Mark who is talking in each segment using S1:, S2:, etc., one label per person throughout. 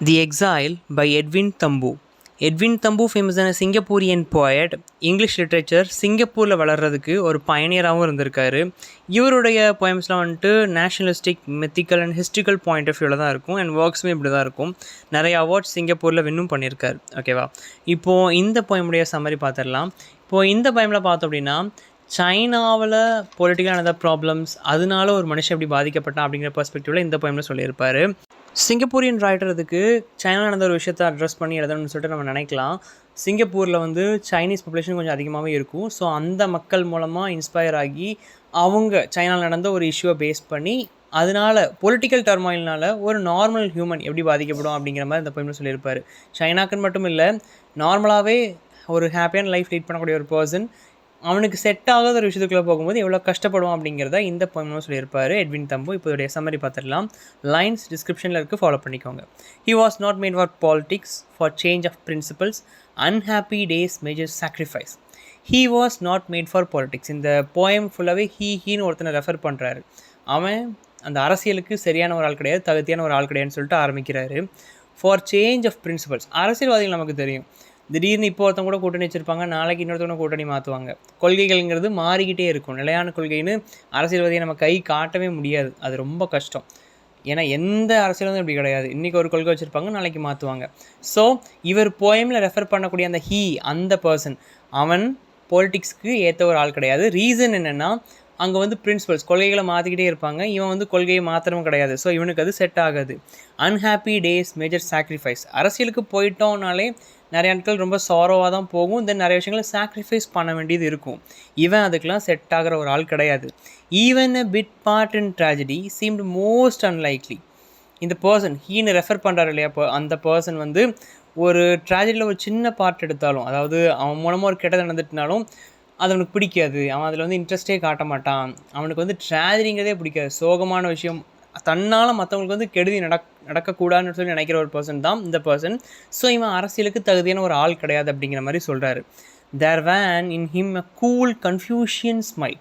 S1: The Exile by Edwin Thumboo. Edwin Thumboo ஃபேமஸான Singaporean poet. English literature சிங்கப்பூரில் வளர்கிறதுக்கு ஒரு பயனியராகவும் இருந்திருக்காரு. இவருடைய போயம்ஸ்லாம் வந்துட்டு nationalistic, mythical and historical point of வியூவில் தான் இருக்கும். அண்ட் ஒர்க்ஸுமே இப்படி தான் இருக்கும். நிறைய அவார்ட்ஸ் சிங்கப்பூரில் வின்னும் பண்ணியிருக்காரு. ஓகேவா, இப்போது இந்த போயமுடைய சம்மரி பார்த்துடலாம். இப்போது இந்த போயமில் பார்த்தோம் அப்படின்னா, சைனாவில் பொலிட்டிக்கலான ப்ராப்ளம்ஸ், அதனால ஒரு மனுஷன் எப்படி பாதிக்கப்பட்டான் அப்படிங்கிற பெர்ஸ்பெக்டிவில் இந்த போயமில் சொல்லியிருப்பார். சிங்கப்பூரியன் ரைட்டருக்கு சைனா நடந்த ஒரு விஷயத்தை அட்ரஸ் பண்ணி எழுதணும்னு சொல்லிட்டு நம்ம நினைக்கலாம். சிங்கப்பூரில் வந்து சைனீஸ் பாப்புலேஷன் கொஞ்சம் அதிகமாகவே இருக்கும். ஸோ அந்த மக்கள் மூலமாக இன்ஸ்பயர் ஆகி அவங்க சைனாவில் நடந்த ஒரு இஷ்யூவை பேஸ் பண்ணி அதனால் பொலிட்டிக்கல் டர்மாயில்னால ஒரு நார்மல் ஹியூமன் எப்படி பாதிக்கப்படும் அப்படிங்கிற மாதிரி இந்த போய்மெண்ட் சொல்லியிருப்பார். சைனாக்குன்னு மட்டும் இல்லை, நார்மலாகவே ஒரு ஹாப்பியான லைஃப் லீட் பண்ணக்கூடிய ஒரு பர்சன் அவனுக்கு செட் ஆகாத ஒரு விஷயத்துக்குள்ளே போகும்போது எவ்வளோ கஷ்டப்படுவான் அப்படிங்கிறத இந்த போயமும் சொல்லியிருப்பார் எட்வின் தம்பு. இப்போ இதோடைய சம்மரி பார்த்துடலாம். லைன்ஸ் டிஸ்கிரிப்ஷனில் இருக்குது, ஃபாலோ பண்ணிக்கோங்க. He was not made for politics, for change of principles, unhappy days major sacrifice. He was not made for politics. இந்த போயம் ஃபுல்லாகவே ஹீன்னு ஒருத்தனை ரெஃபர் பண்ணுறாரு. அவன் அந்த அரசியலுக்கு சரியான ஒரு ஆள் கிடையாது, தகுதியான ஒரு ஆள் கிடையாதுன்னு சொல்லிட்டு ஆரம்பிக்கிறாரு. ஃபார் சேஞ்ச் ஆஃப் பிரின்சிபல்ஸ், அரசியல்வாதிகள் நமக்கு தெரியும், திடீர்னு இப்போ ஒருத்தவங்க கூட கூட்டணி வச்சுருப்பாங்க, நாளைக்கு இன்னொருத்தவங்க கூட்டணி மாற்றுவாங்க. கொள்கைகள்ங்கிறது மாறிக்கிட்டே இருக்கும். நிலையான கொள்கைன்னு அரசியல்வாதியை நம்ம கை காட்டவே முடியாது, அது ரொம்ப கஷ்டம். ஏன்னா எந்த அரசியலும் இப்படி கிடையாது. இன்றைக்கி ஒரு கொள்கை வச்சுருப்பாங்க, நாளைக்கு மாற்றுவாங்க. ஸோ இவர் போயமில் ரெஃபர் பண்ணக்கூடிய அந்த அந்த பர்சன், அவன் பாலிட்டிக்ஸ்க்கு ஏற்ற ஒரு ஆள் கிடையாது. ரீசன் என்னென்னா, அங்கே வந்து பிரின்சிபல்ஸ், கொள்கைகளை மாற்றிக்கிட்டே இருப்பாங்க. இவன் வந்து கொள்கையை மாத்திரமும் கிடையாது. ஸோ இவனுக்கு அது செட் ஆகாது. Unhappy days major sacrifice. அரசியலுக்கு போயிட்டோம்னாலே நிறைய நாட்கள் ரொம்ப சாரோவாக தான் போகும். தென் நிறைய விஷயங்களை சாக்ரிஃபைஸ் பண்ண வேண்டியது இருக்கும். இவன் அதுக்கெலாம் செட் ஆகிற ஒரு ஆள் கிடையாது. Even a bit part in tragedy seemed most unlikely. இந்த பர்சன் ஹீன்னு ரெஃபர் பண்ணுறாரு இல்லையா, இப்போ அந்த பர்சன் வந்து ஒரு ட்ராஜடியில் ஒரு சின்ன பார்ட் எடுத்தாலும், அதாவது அவன் மூலமாக ஒரு கெட்டது நடந்துட்டுனாலும் அது அவனுக்கு பிடிக்காது. அவன் அதில் வந்து இன்ட்ரெஸ்டே காட்ட மாட்டான். அவனுக்கு வந்து ட்ராஜடிங்கிறதே பிடிக்காது. சோகமான விஷயம், தன்னால் மற்றவங்களுக்கு வந்து கெடுதி நடக்கக்கூடாதுன்னு சொல்லி நினைக்கிற ஒரு பர்சன் தான் இந்த பர்சன். ஸோ இவன் அரசியலுக்கு தகுதியான ஒரு ஆள் கிடையாது அப்படிங்கிற மாதிரி சொல்கிறாரு. There was in him a cool Confucian smile.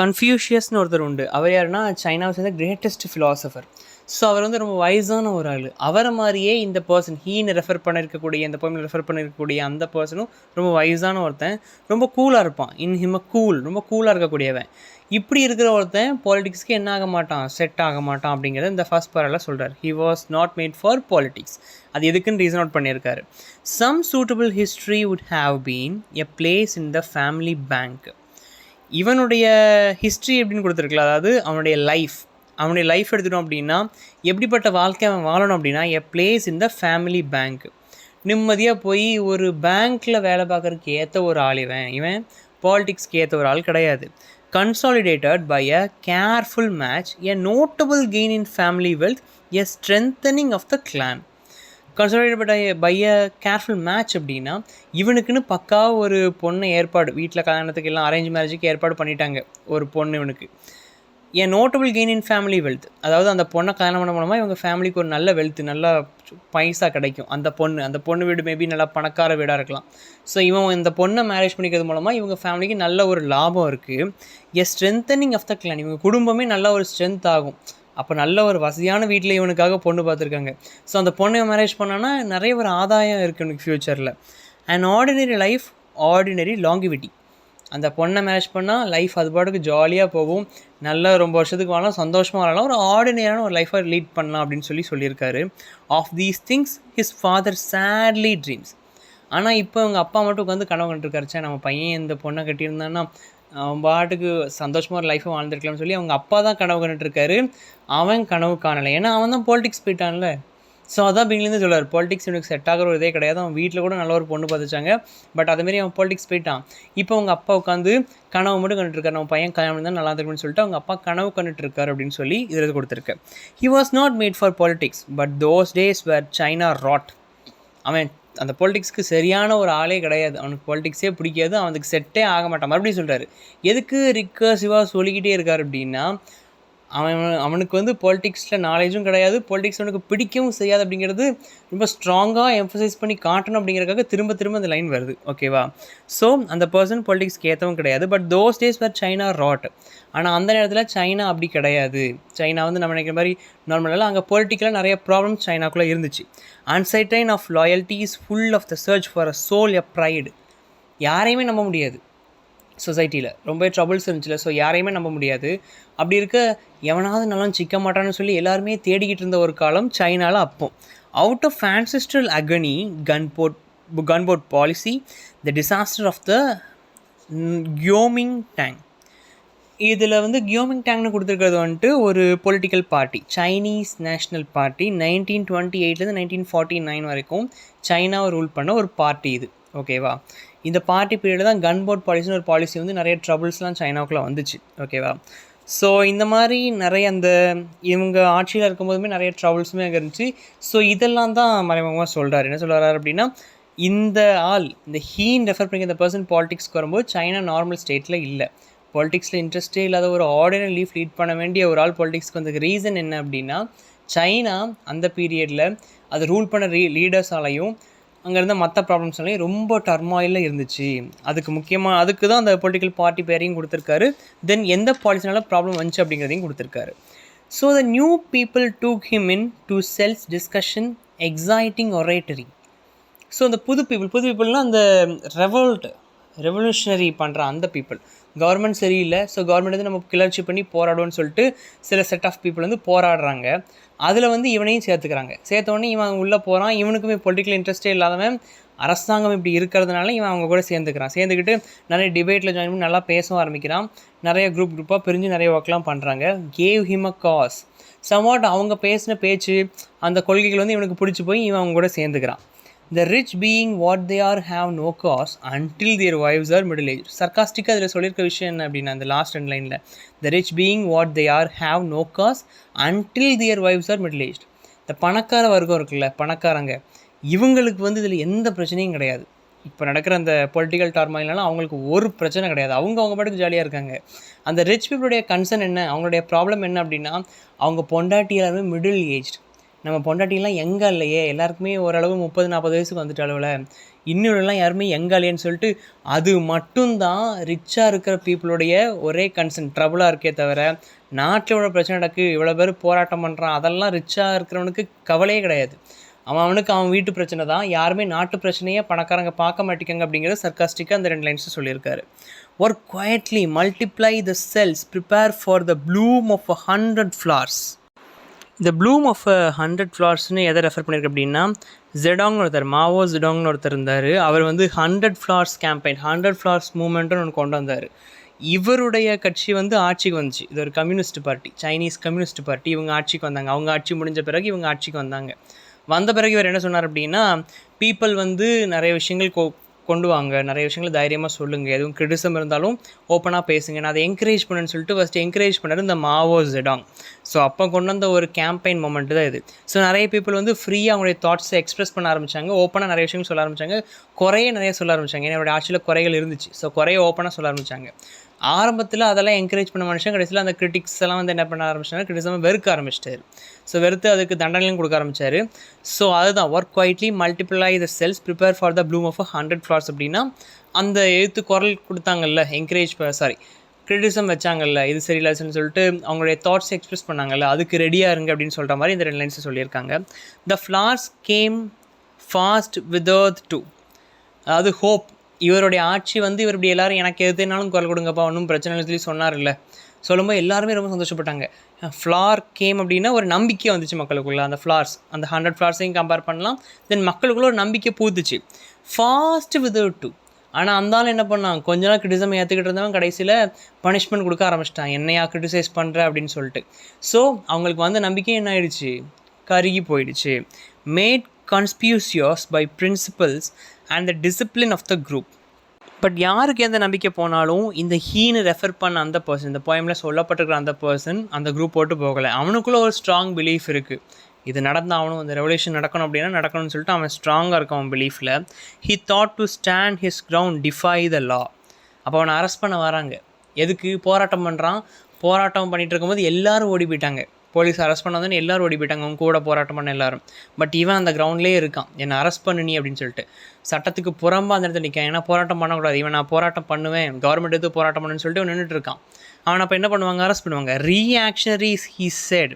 S1: கன்ஃபியூஷியஸ்னு ஒருத்தர் உண்டு. அவர் யாருன்னா சைனாவை சேர்ந்த கிரேட்டஸ்ட் ஃபிலாசபர். ஸோ அவர் வந்து ரொம்ப வயசான ஒரு ஆள். அவரை மாதிரியே இந்த பர்சன் ஹீன்னு ரெஃபர் பண்ணியிருக்கக்கூடிய, இந்த போயமில் ரெஃபர் பண்ணியிருக்கக்கூடிய அந்த பர்சனும் ரொம்ப வயசான ஒருத்தன், ரொம்ப கூலாக இருப்பான். இன் ஹிம் அ கூல், ரொம்ப கூலாக இருக்கக்கூடியவன். இப்படி இருக்கிற ஒருத்தன் பாலிடிக்ஸ்க்கு என்ன ஆக மாட்டான், செட் ஆக மாட்டான் அப்படிங்கிறத இந்த ஃபர்ஸ்ட் பேரால சொல்கிறார். He was not made for politics. அது எதுக்குன்னு ரீசன் அவுட் பண்ணியிருக்காரு. Some suitable history would have been a place in the family bank. இவனுடைய ஹிஸ்ட்ரி எப்படின்னு கொடுத்துருக்கலாம், அதாவது அவனுடைய லைஃப் எடுத்துட்டோம் அப்படின்னா எப்படிப்பட்ட வாழ்க்கை அவன் வாழணும் அப்படின்னா, எ place in the family bank. நிம்மதியாக போய் ஒரு பேங்க்கில் வேலை பார்க்குறதுக்கு ஏற்ற ஒரு ஆள் இவன் பாலிடிக்ஸ்க்கு ஏற்ற ஒரு ஆள் கிடையாது. Consolidated by a careful match, a notable gain in family wealth, a strengthening of the clan. Consolidated by a careful match அப்படின்னா, இவனுக்குன்னு பக்கா ஒரு பொண்ணை ஏற்பாடு, வீட்டில் கல்யாணத்துக்கு எல்லாம் அரேஞ்ச் மேரேஜுக்கு ஏற்பாடு பண்ணிட்டாங்க ஒரு பொண்ணு இவனுக்கு. A notable gain in family wealth, அதாவது அந்த பொண்ணை கல்யாணம் பண்ண மூலமாக இவங்க ஃபேமிலிக்கு ஒரு நல்ல வெல்த், நல்ல பைசா கிடைக்கும். அந்த பொண்ணு வீடு மேபி நல்லா பணக்கார வீடாக இருக்கலாம். ஸோ இவன் இந்த பொண்ணை மேரேஜ் பண்ணிக்கிறது மூலமாக இவங்க ஃபேமிலிக்கு நல்ல ஒரு லாபம் இருக்குது. எ ஸ்ட்ரென்தனிங் ஆஃப் த கிளான், இவங்க குடும்பமே நல்ல ஒரு ஸ்ட்ரென்த் ஆகும். அப்போ நல்ல ஒரு வசதியான வீட்டில் இவனுக்காக பொண்ணு பார்த்துருக்காங்க. ஸோ அந்த பொண்ணை மேரேஜ் பண்ணோன்னா நிறைய ஒரு ஆதாயம் இருக்குது இவனுக்கு ஃப்யூச்சரில். And ordinary life, ordinary longevity. அந்த பொண்ணை மேரேஜ் பண்ணால் லைஃப் அது பாட்டுக்கு ஜாலியாக போகும், நல்ல ரொம்ப வருஷத்துக்கு வாழலாம், சந்தோஷமாக வாழலாம், ஒரு ஆர்டினரியான ஒரு லைஃப்பை லீட் பண்ணலாம் அப்படின்னு சொல்லியிருக்காரு. Of these things his father sadly dreams. ஆனால் இப்போ அவங்க அப்பா மட்டும் உட்காந்து கனவு கண்டுருக்காருச்சா, நம்ம பையன் இந்த பொண்ணை கட்டியிருந்தான்னா அவன் பாட்டுக்கு சந்தோஷமாக ஒரு லைஃப்பை வாழ்ந்துருக்கலாம்னு சொல்லி அவங்க அப்பா தான் கனவு கண்டுட்டுருக்காரு. அவன் கனவு காணலை, ஏன்னா அவன் தான் பாலிடிக்ஸ் போயிட்டான்ல. ஸோ அதான் பிகிலேருந்து சொல்லுவார், பாலிடிக்ஸ் இவனுக்கு செட் ஆகிற ஒரு இதே கிடையாது. அவன் வீட்டில் கூட நல்ல ஒரு பொண்ணு பார்த்துச்சாங்க, பட் அதேமாரி அவன் பாலிடிக்ஸ் போயிட்டான். இப்போ அவங்க அப்பா உட்காந்து கனவு மட்டும் கண்டுட்டுருக்காரு, நம்ம பையன் கல்யாணம் தான் நல்லா இருக்குன்னு சொல்லிட்டு அவங்க அப்பா கனவு கண்டுட்டுருக்காரு அப்படின்னு சொல்லி இதில் கொடுத்துருக்கு. He was not made for politics but those days were China rot. அவன் அந்த பாலிடிக்ஸ்க்கு சரியான ஒரு ஆளே கிடையாது, அவனுக்கு பாலிடிக்ஸே பிடிக்காது, அவனுக்கு செட்டே ஆக மாட்டான். மறுபடியும் சொல்கிறாரு, எதுக்கு ரிக்கர்சிவாக சொல்லிக்கிட்டே இருக்கார் அப்படின்னா, அவனுக்கு வந்து பொலிட்டிக்ஸில் நாலேஜும் கிடையாது, பொலிட்டிக்ஸ் அவனுக்கு பிடிக்கவும் செய்யாது அப்படிங்கிறது ரொம்ப ஸ்ட்ராங்காக எம்ஃபசைஸ் பண்ணி காட்டணும் அப்படிங்கிறதுக்காக திரும்ப திரும்ப அந்த லைன் வருது. ஓகேவா? ஸோ அந்த பர்சன் பொலிட்டிக்ஸ்க்கு ஏற்றவும் கிடையாது. But those days were China rot. ஆனால் அந்த நேரத்தில் சைனா அப்படி கிடையாது. சைனா வந்து நம்ம நினைக்கிற மாதிரி நார்மலாக அங்கே பொலிட்டிக்கலாக நிறைய ப்ராப்ளம்ஸ் சைனாக்குள்ளே இருந்துச்சு. Uncertain of loyalty is full of the search for a soul, a pride. யாரையுமே நம்ப முடியாது சொசைட்டியில், ரொம்ப ட்ரபிள்ஸ் இருந்துச்சுல. ஸோ யாரையுமே நம்ப முடியாது. அப்படி இருக்க எவனாவது நல்லா சிக்க மாட்டான்னு சொல்லி எல்லாருமே தேடிக்கிட்டு இருந்த ஒரு காலம் சைனாவில். அப்போ out of ancestral agony, gunboat policy, the disaster of the Kuomintang. இதில் வந்து கியோமிங்டாங்னு கொடுத்துருக்கிறது வந்துட்டு ஒரு political party, Chinese national party. 1928 1949 வரைக்கும் சைனாவை ரூல் பண்ண ஒரு பார்ட்டி இது. ஓகேவா? இந்த பார்ட்டி பீரியடில் தான் கன்போர்ட் பாலிசின்னு ஒரு பாலிசி வந்து நிறைய ட்ரபிள்ஸ்லாம் சைனாவுக்குள்ளே வந்துச்சு. ஓகேவா? ஸோ இந்த மாதிரி நிறைய அந்த இவங்க ஆட்சியில் இருக்கும்போதுமே நிறைய ட்ரபிள்ஸுமே அங்கே இருந்துச்சு. ஸோ இதெல்லாம் தான் மறைமுகமாக சொல்கிறார். என்ன சொல்கிறார் அப்படின்னா, இந்த ஆள், இந்த ஹீன் ரெஃபர் பண்ணி இந்த பர்சன் பாலிடிக்ஸ்க்கு வரும்போது சைனா நார்மல் ஸ்டேட்டில் இல்லை. பாலிடிக்ஸில் இன்ட்ரெஸ்ட்டே இல்லாத ஒரு ஆர்டினரி லீஃப் லீட் பண்ண வேண்டிய ஒரு ஆள் பாலிடிக்ஸ்க்கு வந்ததுக்கு ரீசன் என்ன அப்படின்னா, சைனா அந்த பீரியடில் அது ரூல் பண்ண லீடர்ஸாலையும் அங்கே இருந்த மற்ற ப்ராப்ளம்ஸ்னாலையும் ரொம்ப டர்மாயிலில் இருந்துச்சு. அதுக்கு தான் அந்த பொலிட்டிக்கல் பார்ட்டி பேரையும் கொடுத்துருக்காரு. தென் எந்த பாலிசினால ப்ராப்ளம் வந்துச்சு அப்படிங்கிறதையும் கொடுத்துருக்காரு. So the new people duke him in to self discussion, exciting oratory. So அந்த புது பீப்புள்னால் அந்த ரெவல்யூஷனரி பண்ணுற அந்த பீப்புள். கவர்மெண்ட் சரியில்லை, ஸோ கவர்மெண்ட் வந்து நம்ம கிளர்ச்சி பண்ணி போராடுவோன்னு சொல்லிட்டு சில செட் ஆஃப் பீப்புள் வந்து போராடுறாங்க. அதில் வந்து இவனையும் சேர்த்தோடனே இவன் உள்ளே போகிறான். இவனுக்குமே பொலிட்டிக்கல் இன்ட்ரெஸ்ட்டே இல்லாதவன் அரசாங்கம் இப்படி இருக்கிறதுனால இவன் அவங்க கூட சேர்ந்துக்கிட்டு நிறைய டிபேட்டில் ஜாயின் பண்ணி நல்லா பேசவும் ஆரம்பிக்கிறான். நிறைய குரூப்பாக பிரிஞ்சு நிறைய ஒர்க்லாம் பண்ணுறாங்க. கேவ் ஹிம் அ காஸ். சம்வாட் அவங்க பேசின பேச்சு, அந்த கொள்கைகள் வந்து இவனுக்கு பிடிச்சி போய் இவன் அவங்க கூட சேர்ந்துக்கிறான். The rich being what they are have no cause until their wives are middle aged. சர்க்காஸ்டிக்காக அதில் சொல்லியிருக்க விஷயம் என்ன அப்படின்னா, அந்த லாஸ்ட் 2 லைனில், the rich being what they are have no cause until their wives are middle aged. இந்த பணக்கார வர்க்கம் இருக்குல்ல, பணக்காரங்க, இவங்களுக்கு வந்து இதில் எந்த பிரச்சனையும் கிடையாது. இப்போ நடக்கிற அந்த பொலிட்டிக்கல் டார்மாயில்னால அவங்களுக்கு ஒரு பிரச்சனை கிடையாது. அவங்க பாட்டுக்கு ஜாலியாக இருக்காங்க. அந்த ரிச் பீப்புளுடைய கன்சர்ன் என்ன, அவங்களுடைய ப்ராப்ளம் என்ன அப்படின்னா, அவங்க பொண்டாட்டி எல்லாருமே மிடில் ஏஜ்டு. நம்ம பொண்டாட்டிலாம் எங்கே இல்லையே, எல்லாருக்குமே ஓரளவு 30-40 வயசுக்கு வந்துட்டு அளவில், இன்னொருலாம் யாருமே எங்கே இல்லையேன்னு சொல்லிட்டு அது மட்டும்தான் ரிச்சாக இருக்கிற பீப்புளுடைய ஒரே கன்சர்ன், ட்ரபுளாக இருக்கே தவிர நாட்டில் இவ்வளோ பிரச்சனை நடக்கு, இவ்வளோ பேர் போராட்டம் பண்ணுறான், அதெல்லாம் ரிச்சாக இருக்கிறவனுக்கு கவலையே கிடையாது. அவனுக்கு அவன் வீட்டு பிரச்சனை தான். யாருமே நாட்டு பிரச்சனையே பணக்காரங்க பார்க்க மாட்டேங்க அப்படிங்கிறது சர்க்காஸ்டிக்காக அந்த 2 லைன்ஸும் சொல்லியிருக்காரு. Work quietly, multiply the cells, prepare for the bloom of 100 flowers. இந்த ப்ளூம் ஆஃப் 100 ஃப்ளார்ஸ்னு எதை ரெஃபர் பண்ணியிருக்கு அப்படின்னா, ஜெடாங்னு ஒருத்தர், மாவோ ஜெடாங்னு ஒருத்தர் இருந்தார். அவர் வந்து 100 ஃப்ளார்ஸ் கேம்பெயின், 100 ஃப்ளார்ஸ் மூவ்மெண்ட்டுன்னு ஒன்று கொண்டு வந்தார். இவருடைய கட்சி வந்து ஆட்சிக்கு வந்துச்சு. இது ஒரு communist party, Chinese communist party. இவங்க ஆட்சிக்கு வந்தாங்க. அவங்க ஆட்சி முடிஞ்ச பிறகு இவங்க ஆட்சிக்கு வந்த பிறகு இவர் என்ன சொன்னார் அப்படின்னா, பீப்புள் வந்து நிறைய விஷயங்கள் கொண்டு வாங்க, நிறைய விஷயங்கள் தைரியமாக சொல்லுங்கள், எதுவும் கிரிட்டிசம் இருந்தாலும் ஓப்பனாக பேசுங்க, நான் அதை என்கரேஜ் பண்ணுன்னு சொல்லிட்டு ஃபஸ்ட்டு என்கரேஜ் பண்ணார் இந்த மாவோ ஜெடாங். ஸோ அப்போ கொண்டு வந்த ஒரு கேம்பெயின் மொமெண்ட் தான் இது. ஸோ நிறைய பீப்புள் வந்து ஃப்ரீயாக அவங்களுடைய தாட்ஸை எக்ஸ்ப்ரெஸ் பண்ண ஆரம்பித்தாங்க, ஓப்பனாக நிறைய விஷயங்கள் சொல்ல ஆரம்பித்தாங்க, நிறைய சொல்ல ஆரம்பித்தாங்க. ஏன்னா அவருடைய ஆட்சியில் குறைகள் இருந்துச்சு. ஸோ ஓப்பனாக சொல்ல ஆரம்பித்தாங்க. ஆரம்பத்தில் அதெல்லாம் என்கரேஜ் பண்ண மனுஷன் கடைசியில் அந்த கிரிட்டிக்ஸ் எல்லாம் வந்து என்ன பண்ண ஆரம்பிச்சாங்க, கிரிட்டிசம் வெறுக்க ஆரம்பிச்சிட்டாரு. ஸோ வெறுத்து அதுக்கு தண்டனையும் கொடுக்க ஆரம்பித்தார். ஸோ அதுதான் work quietly, multiply the cells, prepare for the bloom of 100 flowers அப்படின்னா, அந்த எழுத்து குரல் கொடுத்தாங்கல்ல, கிரிட்டிசம் வச்சாங்கல்ல, இது சரியில்லைன்னு சொல்லிட்டு அவங்களுடைய தாட்ஸ் எக்ஸ்பிரஸ் பண்ணாங்கல்ல, அதுக்கு ரெடியாக இருங்க அப்படின்னு சொல்கிற மாதிரி இந்த 2 லைன்ஸ் சொல்லியிருக்காங்க. The flowers came fast without too, அதாவது ஹோப். இவருடைய ஆட்சி வந்து இவர் இப்படி எல்லோரும் எனக்கு எதுனாலும் குரல் கொடுங்கப்பா, ஒன்றும் பிரச்சனை சொல்லி சொன்னார் இல்லை. சொல்லும்போது எல்லாருமே ரொம்ப சந்தோஷப்பட்டாங்க. ஃப்ளார் கேம் அப்படின்னா ஒரு நம்பிக்கை வந்துச்சு மக்களுக்குள்ளே. அந்த ஃப்ளார்ஸ், அந்த 100 ஃப்ளார்ஸையும் கம்பேர் பண்ணலாம். தென் மக்களுக்குள்ளே ஒரு நம்பிக்கை பூத்துச்சு. Fast without two. ஆனால் அந்தாலும் என்ன பண்ணான், கொஞ்ச நாள் கிரிட்டிசம் ஏற்றுக்கிட்டு இருந்தவன் கடைசியில் பனிஷ்மெண்ட் கொடுக்க ஆரம்பிச்சிட்டான், என்னையா கிரிட்டிசைஸ் பண்ணுற அப்படின்னு சொல்லிட்டு. ஸோ அவங்களுக்கு வந்த நம்பிக்கை என்ன ஆயிடுச்சு, கருகி போயிடுச்சு. Made conspicuous by principles and the discipline of the group. But யாருக்கு எந்த நம்பிக்கை போனாலும் இந்த ஹீனு ரெஃபர் பண்ண அந்த பர்சன், இந்த போயமில் சொல்லப்பட்டிருக்கிற அந்த பர்சன் அந்த குரூப் போட்டு போகலை. அவனுக்குள்ளே ஒரு ஸ்ட்ராங் பிலீஃப் இருக்குது, இது நடந்தாகணும், இந்த ரெவல்யூஷன் நடக்கணும் அப்படின்னா நடக்கணும்னு சொல்லிட்டு அவன் ஸ்ட்ராங்காக இருக்கான் அவன் பிலீஃபில். He thought to stand his ground, defy the law. அப்போ அவனை அரெஸ்ட் பண்ண வராங்க. எதுக்கு போராட்டம் பண்ணுறான், போராட்டம் பண்ணிகிட்டு இருக்கும்போது எல்லோரும் ஓடி போயிட்டாங்க. போலீஸ் அரெஸ்ட் பண்ண வந்து எல்லோரும் ஓடி போயிட்டாங்க, அவங்க கூட போராட்டம் பண்ண எல்லாரும். பட் இவன் அந்த கிரவுண்ட்லேயே இருக்கான், என்னை அரெஸ்ட் பண்ணு நீ அப்படின்னு சொல்லிட்டு. சட்டத்துக்கு புறம்பா அந்த இடத்துல நிற்கான், ஏன்னா போராட்டம் பண்ணக்கூடாது, இவன் நான் போராட்டம் பண்ணுவேன், கவர்மெண்ட் எதுவும் போராட்டம் பண்ணுன்னு சொல்லிட்டு அவன் நின்றுட்டு இருக்கான். அவனை அப்போ என்ன பண்ணுவாங்க, அரெஸ்ட் பண்ணுவாங்க. ரீஆக்ஷனரிஸ் ஹீ செட்.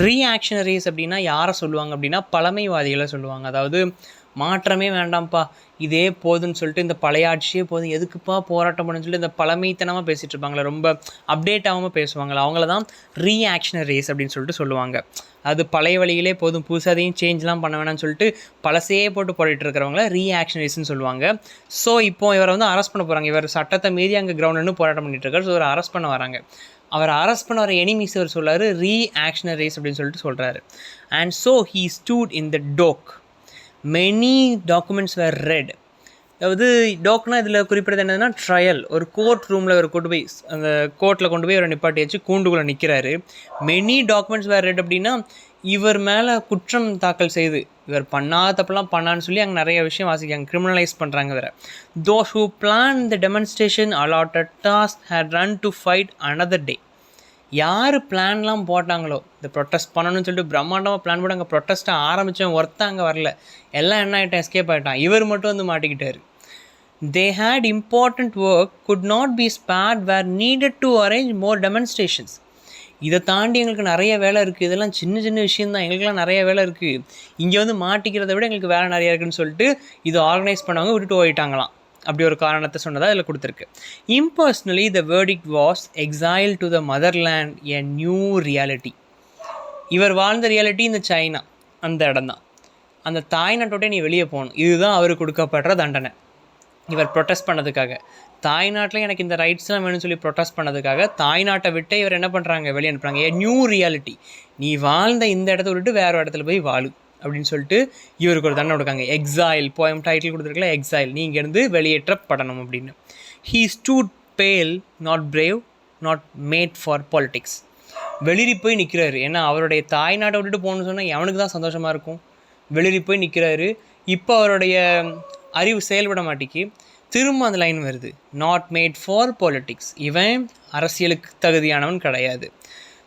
S1: ரீஆக்ஷனரிஸ் அப்படின்னா யாரை சொல்லுவாங்க அப்படின்னா பழமைவாதிகளை சொல்லுவாங்க. அதாவது மாற்றமே வேண்டாம்ப்பா, இதே போதுன்னு சொல்லிட்டு, இந்த பழைய ஆட்சியே போதும், எதுக்குப்பா போராட்டம் பண்ணுன்னு சொல்லிட்டு இந்த பழமைத்தனமாக பேசிகிட்டு இருப்பாங்களே, ரொம்ப அப்டேட் ஆகாமல் பேசுவாங்களே, அவங்கள தான் ரீஆக்ஷனரிஸ் அப்படின்னு சொல்லிட்டு சொல்லுவாங்க. அது பழைய வழியிலே போதும், புதுசாதையும் சேஞ்ச்லாம் பண்ண வேணாம்னு சொல்லிட்டு பழசையே போட்டு போட்டுட்டு இருக்கிறவங்கள ரீஆக்ஷனரிஸ்ன்னு சொல்லுவாங்க. ஸோ இப்போ இவரை வந்து அரெஸ்ட் பண்ண போகிறாங்க. இவர் சட்டத்தை மீறி அங்கே கிரவுண்டுன்னு போராட்டம் பண்ணிட்டு இருக்காரு. ஸோ இவரை அரெஸ்ட் பண்ண வராங்க. அவர் அரெஸ்ட் பண்ண வர எனிமீஸ் அவர் சொல்கிறாரு ரீஆக்ஷனரிஸ் அப்படின்னு சொல்லிட்டு சொல்கிறாரு. And so he stood in the dock. Many documents were read. அதாவது டோக்னால் இதில் குறிப்பிட்டது என்னதுன்னா ட்ரையல். ஒரு கோர்ட் ரூமில் அவர் கொண்டு போய் அந்த கோர்ட்டில் கொண்டு போய் அவரை நிப்பாட்டி வச்சு கூண்டுக்குள்ளே நிற்கிறாரு. மெனி டாக்குமெண்ட்ஸ் வேர் ரெட் அப்படின்னா இவர் மேலே குற்றம் தாக்கல் செய்து இவர் பண்ணாத தப்பெல்லாம் பண்ணான்னு சொல்லி அங்கே நிறைய விஷயம் வாசிக்காங்க, கிரிமினலைஸ் பண்ணுறாங்க வேறு. Those who plan the demonstration allotted task had run to fight another day. யார் பிளான்லாம் போட்டாங்களோ இந்த ப்ரொட்டஸ்ட் பண்ணணும்னு சொல்லிட்டு பிரம்மாண்டமாக பிளான் போட்டு அங்கே ப்ரொட்டஸ்ட்டை ஆரம்பித்தவன் ஒருத்தன் அங்கே வரல, எல்லாம் என்ன ஆகிட்டான், எஸ்கேப் ஆகிட்டான். இவர் மட்டும் வந்து மாட்டிக்கிட்டார். They had important work, could not be spared, were needed to arrange more demonstrations. இதை தாண்டி எங்களுக்கு நிறைய வேலை இருக்குது, இதெல்லாம் சின்ன சின்ன விஷயந்தான், எங்களுக்கெல்லாம் நிறைய வேலை இருக்குது, இங்கே வந்து மாட்டிக்கிறத விட எங்களுக்கு வேலை நிறையா இருக்குதுன்னு சொல்லிட்டு இதை ஆர்கனைஸ் பண்ணவங்க விட்டுட்டு போயிட்டாங்களாம். அப்படி ஒரு காரணத்தை சொன்னதாக இதில் கொடுத்துருக்கு. Impersonally the verdict was exile to the motherland a new reality. இவர் வாழ்ந்த ரியாலிட்டி இந்த சைனா, அந்த இடம் தான். அந்த தாய்நாட்டோட நீ வெளியே போகணும், இதுதான் அவருக்கு கொடுக்கப்படுற தண்டனை. இவர் ப்ரொட்டஸ்ட் பண்ணதுக்காக, தாய்நாட்டில் எனக்கு இந்த ரைட்ஸ்லாம் வேணும்னு சொல்லி ப்ரொட்டஸ்ட் பண்ணதுக்காக தாய்நாட்டை விட்டு இவர் என்ன பண்ணுறாங்க, வெளியே அனுப்புகிறாங்க. ஏ நியூ ரியாலிட்டி, நீ வாழ்ந்த இந்த இடத்த விட்டு வேறு இடத்துல போய் வாழு அப்படின்னு சொல்லிட்டு இவருக்கு ஒரு தண்டனை கொடுக்காங்க. எக்ஸைல், போயம் டைட்டில் கொடுத்துருக்கல எக்ஸைல், நீ இங்கேருந்து வெளியேற்றப்படணும் அப்படின்னு. He stood pale, not brave, not made for politics. வெளிரி போய் நிற்கிறாரு. ஏன்னா அவருடைய தாய்நாட்டை விட்டுட்டு போகணுன்னு சொன்னால் எவனுக்கு தான் சந்தோஷமாக இருக்கும். வெளிரி போய் நிற்கிறாரு. இப்போ அவருடைய அறிவு செயல்பட மாட்டேக்கு. திரும்ப அந்த லைன் வருது, நாட் மேட் ஃபார் பாலிட்டிக்ஸ், இவன் அரசியலுக்கு தகுதியானவன் கிடையாது.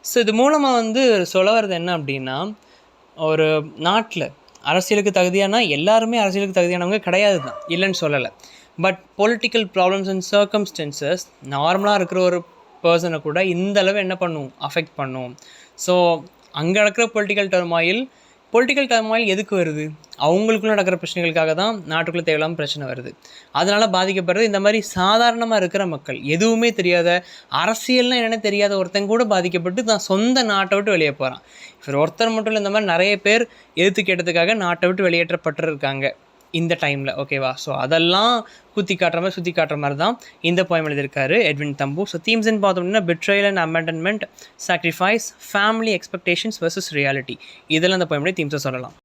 S1: ஸோ இது மூலமாக வந்து சொல்ல வர்றது என்ன அப்படின்னா, ஒரு நாட்டில் அரசியலுக்கு தகுதியானா எல்லாருமே அரசியலுக்கு தகுதியானவங்க கிடையாது தான், இல்லைன்னு சொல்லலை. But political problems and circumstances நார்மலாக இருக்கிற ஒரு பர்சனை கூட இந்த அளவு என்ன பண்ணும், அஃபெக்ட் பண்ணும். ஸோ அங்கே நடக்கிற பொலிட்டிக்கல் டர்மாயில் எதுக்கு வருது, அவங்களுக்குள்ள நடக்கிற பிரச்சனைகளுக்காக தான் நாட்டுக்குள்ளே தேவையில்லாமல் பிரச்சனை வருது. அதனால் பாதிக்கப்படுறது இந்த மாதிரி சாதாரணமாக இருக்கிற மக்கள், எதுவுமே தெரியாத, அரசியல்னால் என்னென்ன தெரியாத ஒருத்தன் கூட பாதிக்கப்பட்டு தான் சொந்த நாட்டை விட்டு வெளியே போகிறான். இப்போ ஒருத்தர் மட்டும் இல்லை, இந்த மாதிரி நிறைய பேர் எதிர்த்து கேட்டதுக்காக நாட்டை விட்டு வெளியேற்றப்பட்டிருக்காங்க இந்த டைமில். ஓகேவா? ஸோ அதெல்லாம் சுற்றி காட்டுற மாதிரி தான் இந்த போயம் எழுதியிருக்காரு எட்வின் தம்பு. ஸோ தீம்ஸ்ன்னு பார்த்தோம்னா betrayal and abandonment, sacrifice, family expectations versus reality, இதெல்லாம் இந்த போயமுடைய தீம்ஸை சொல்லலாம்.